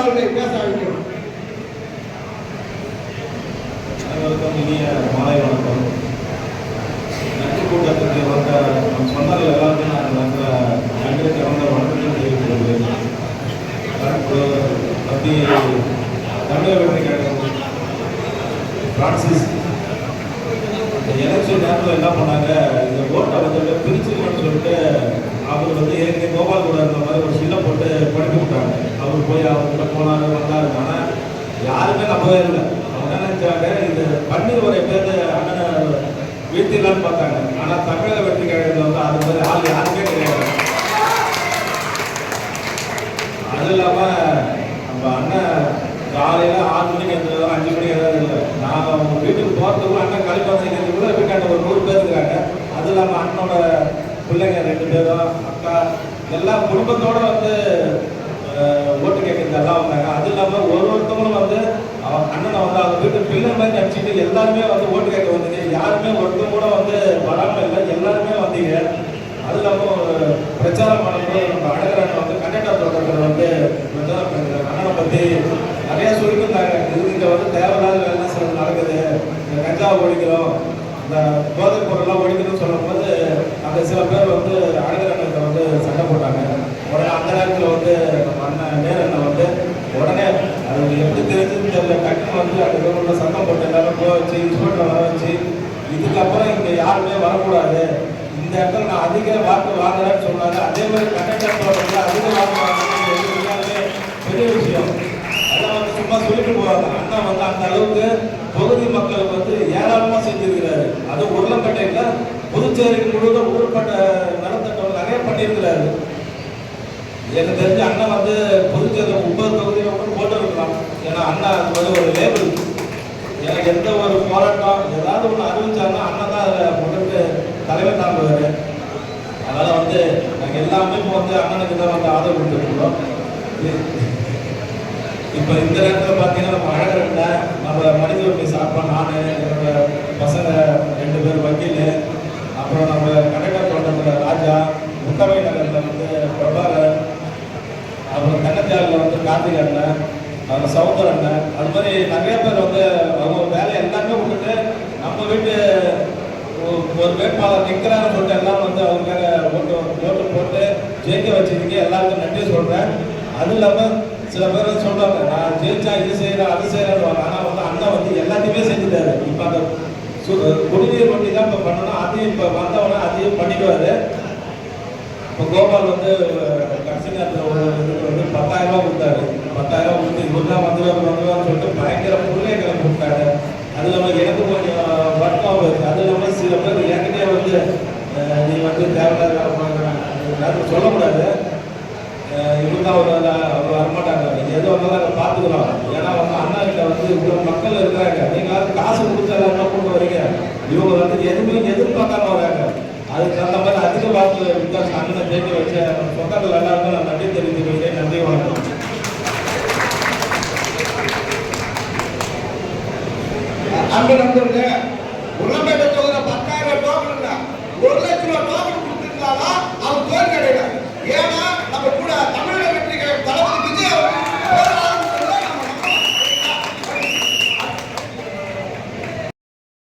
அவர்களை பேச அழைக்கிறோம். அனைவருக்கும் இனிய மாலை வணக்கம். நட்பு கூட்டத்துக்கு வந்த நம் சொந்தங்கள் எல்லாருமே நான் நன்றி கலந்த வணக்கத்தை தெரிவித்துள்ளேன். பற்றி தமிழக வெற்றி கழகம் பிரான்சிஸ் எலெக்ஷன் நேரத்தில் என்ன பண்ணாங்க, இந்த ஓட்டை வந்து பிரிச்சுக்கணும்னு சொல்லிட்டு அவர் வந்து ஏற்கனவே கோபால் கூட இருந்த மாதிரி ஒரு சில்லை போட்டு படுக்க விட்டாங்க. அவர் போய் அவர்கிட்ட போனாரு வந்தாரு. ஆனால் யாருமே நம்பவே இல்லை. அவங்க என்ன நினைச்சாங்க, இது பன்னீர் ஒரு பேர் அண்ணனை வீழ்த்திடலான்னு பார்த்தாங்க. ஆனால் தமிழக வெற்றி கழகத்தில் வந்து அது மாதிரி ஆள் யாருமே கிடையாது. அது இல்லாமல் நம்ம அண்ணன் காலையில் 6 மணிக்கு எழுதுறதா 5 மணிக்கு ஏதாவது இல்லை. நான் அவங்க வீட்டுக்கு போகிறதுக்குள்ள அண்ணன் கழிப்பாங்க வீட்டாண்ட ஒரு 100 பேர் இருக்காங்க. அது இல்லாமல் அண்ணனோட பிள்ளைங்க 2 பேரும் அக்கா எல்லாம் குடும்பத்தோடு வந்து ஓட்டு கேட்கறது எல்லாம் வந்தாங்க. அது இல்லாமல் ஒருத்தவங்களும் வந்து அண்ணனை வந்து அவங்க வீட்டு பிள்ளை மாதிரி நினச்சிட்டு எல்லாருமே வந்து ஓட்டு கேட்க வந்தீங்க. யாருமே ஒருத்தவங்க கூட வந்து வராமல் இல்லை, எல்லாருமே வந்தீங்க. அது இல்லாமல் பிரச்சாரம் பண்ணும்போது நம்ம அழகரண்ணன் வந்து கண்டக்டர் தோட்டத்தில் வந்து பிரச்சாரம் பண்ணிருக்காங்க. அண்ணனை பற்றி நிறையா சொல்லியிருந்தாங்க. இங்கே வந்து தேவையில்லாத வேலை சில நடக்குது, இந்த கஞ்சாவை ஒழிக்கிறோம், இந்த போதைப் பொருள்லாம் ஒழிக்கணும்னு சொல்லும்போது அந்த சில பேர் வந்து அழகரண்ணத்தை வந்து சண்டை போட்டாங்க. உடனே அந்த நேரத்தில் வந்து நம்ம அண்ணன் நேரண்ணன் வந்து உடனே அது எப்படி தெரிஞ்சுன்னு தெரியல, டக்குன்னு வந்து அதுக்கு சத்தம் போட்டு எல்லாரும் போக வச்சு இன்ஸ்பெக்டரை வர வச்சு இதுக்கப்புறம் இங்கே யாருமே வரக்கூடாது, இந்த இடத்துல நான் அதிக வாக்கு வாங்குறேன்னு சொன்னாங்க. அதே மாதிரி கண்டக்டர் தோட்டத்தில் அதிக வாக்கு வாங்குறது பெரிய விஷயம். அதெல்லாம் வந்து சும்மா சொல்லிட்டு போவாங்க. அண்ணா வந்து அந்த அளவுக்கு தொகுதி மக்களுக்கு வந்து ஏராளமாக செஞ்சிருக்கிறாரு. அது உருளைப்பேட்டையில் புதுச்சேரிக்கு முழுவதும் ஊர்பட்ட நலத்திட்டம் நிறைய பண்ணியிருக்கிறாரு. எனக்கு தெரிஞ்ச அண்ணன் வந்து புதுச்சேரியில் 30 தொகுதியில் கூட போட்டு இருக்கலாம். ஏன்னா அண்ணா அது வந்து ஒரு லேபிள். எனக்கு எந்த ஒரு போராட்டம் ஏதாவது ஒன்று அறிவிச்சாங்கன்னா அண்ணன் தான் அதில் முதல்ல தலைவர் தாங்குவார். அதனால் வந்து நாங்கள் எல்லாமே இப்போ வந்து அண்ணனுக்கு தான் வந்து ஆதரவு கொடுத்துருக்கோம். இப்போ இந்த நேரத்தில் பார்த்தீங்கன்னா நம்ம அழகரண்ட நம்ம மனித உரிமை சார்பாக நான் என்னோட பசங்க 2 பேர் வக்கீல், அப்புறம் நம்ம கண்டக்டர் தோட்டத்தில் ராஜா, முத்தமை நகரில் வந்து பிரபாகரன், அப்புறம் கண்ணத்தியாவில் வந்து கார்த்திக் அண்ணன், அப்புறம் சவுந்தர் அண்ணன், அது மாதிரி நிறைய பேர் வந்து அவங்க வேலையை எல்லாருமே விட்டுட்டு நம்ம வீட்டு ஒரு வேட்பாளர் நிற்கிறான்னு சொல்லிட்டு எல்லாம் வந்து அவங்களுக்காக ஓட்டு போட்டு ஜெயிக்க வச்சிருக்கீங்க. எல்லாருக்கும் நன்றி சொல்கிறேன். அது இல்லாமல் சில பேர் வந்து சொல்கிறாங்க, நான் ஜெயிச்சா இது செய்கிறேன் அது செய்கிறேன்னு. ஆனால் வந்து அண்ணன் வந்து எல்லாத்தையுமே செஞ்சுட்டாரு. இப்போ அந்த குடிநீர் வண்டி தான் இப்போ பண்ணணும், அதையும் இப்போ வந்தவொடனே அதையும் பண்ணிக்குவார். இப்போ கோபால் வந்து கடைசி நேரத்தில் ஒரு இதுக்கு வந்து 10,000 ரூபா கொடுத்தாரு. 10,000 ரூபா கொடுத்து இவருதான் வந்துடுவான்னு சொல்லிட்டு பயங்கர பிள்ளைய கிளம்பி கொடுத்தாரு. அது இல்லாமல் எனக்கு கொஞ்சம் வட்டம் வருது. அது இல்லாமல் சில பேர் என்கிட்டே வந்து நீ வந்து தேவையில்லாத சொல்லக்கூடாது, இவருதான் அவர் வரமாட்டாங்க, நீங்கள் எது வந்தாலும் அதை பார்த்துக்கலாம். ஏன்னா வந்து அண்ணா கிட்ட வந்து இவ்வளோ மக்கள் இருக்கிறாங்க, நீங்கள் காசு கொடுத்தா என்ன கொண்டு வரீங்க, இவங்க வந்து எதுவுமே எதிர்பார்க்காம வராங்க. அதுக்கு அந்த மாதிரி அதிக வாக்கு வித்தியாசம் அண்ணனை ஜெயிக்க வச்ச சொந்தங்கள் எல்லாம்